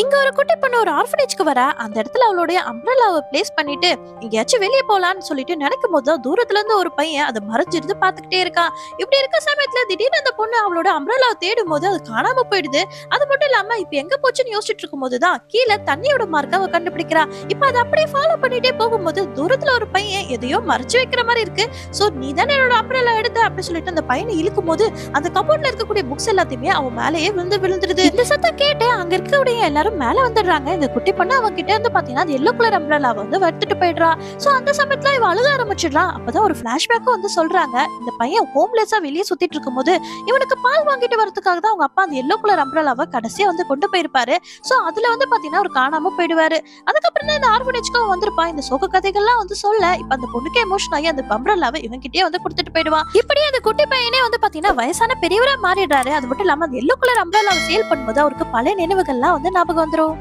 இங்க ஒரு குட்டி பொண்ணு ஒரு ஆர்ஃபனேஜ்க்கு வர அந்த இடத்துல அவளுடைய அம்ப்ரெல்லாவை பிளேஸ் பண்ணிட்டு எங்கேயாச்சும் வெளியே போலான்னு சொல்லிட்டு நினைக்கும் போது தான் தூரத்துல இருந்து ஒரு பையன் அதை மறைஞ்சிருந்து பாத்துக்கிட்டே இருக்கான். இப்படி இருக்க சமயத்துல திடீர்னு அந்த பொண்ணு அவளோட அம்ப்ரெல்லாவை தேடும் போது அது காணாம போயிடுது. அது மட்டும் இல்லாம இப்ப எங்க போச்சுன்னு யோசிச்சுட்டு இருக்கும் போதுதான் கீழே தண்ணியோட மார்க்க அவ கண்டுபிடிக்கிறா. இப்ப அதை அப்படியே ஃபாலோ பண்ணிட்டே போகும்போது தூரத்துல ஒரு பையன் எதையோ மறைச்சு வைக்கிற மாதிரி இருக்கு. சோ நீ தானே என்னோட அம்ப்ரெல்லா எடுத்த அப்படின்னு சொல்லிட்டு அந்த பையனை இழுக்கும் போது அந்த கபோர்ட்ல இருக்கக்கூடிய புக்ஸ் எல்லாத்தையுமே அவன் மேலேயே விழுந்துருது. இந்த சத்தம் கேட்டு அங்க இருக்கக்கூடிய எல்லாரும் மேல வந்துடுறாங்க. இந்த குட்டி பொண்ணு அவங்க கிட்ட இருந்து பாத்தீங்கன்னா அந்த எல்லோ கலர் அம்ப்ரெல்லாவை வந்து எடுத்துட்டு போயிடுறா. சோ அந்த சமயத்துல இவ அழுக ஆரம்பிச்சிடுறா. அப்பதான் ஒரு பிளாஷ்பேக்கும் வந்து சொல்றாங்க, இந்த பையன் ஹோம்லெஸ்ஸா வெளியே சுத்திட்டு இருக்கும்போது இவனுக்கு பால் வாங்கிட்டு வரதுக்காக தான் அவங்க அப்பா அந்த எல்லோ கலர் அம்ப்ரெல்லாவை கடைசியா வந்து கொண்டு போயிருப்பாரு. சோ அதுல வந்து பாத்தீங்கன்னா ஒரு காணாம போயிடுவாரு. அதுக்கப்புறம் தான் இந்த ஆர்ஃபனேஜ்க்கு வந்திருப்பான். இந்த சோக கதைகள்லாம் வந்து சொல்ல இப்ப அந்த பொண்ணுக்கு எமோஷன் ஆகி அந்த அம்ப்ரெல்லாவை இவன்கிட்டயே வந்து கொடுத்துட்டு போயிடுவான். இப்படி அந்த குட்டி பையனே வந்து பாத்தீங்கன்னா வயசான பெரியவரா மாறிடுறாரு. அது மட்டும் இல்லாம அந்த எல்லோ கலர் அம்ப்ரெல்லாவை சேல் பண்ணும்போது அவருக்கு பழைய நினைவுகள்லாம் வந்து ஞாபகம் வந்துரும்.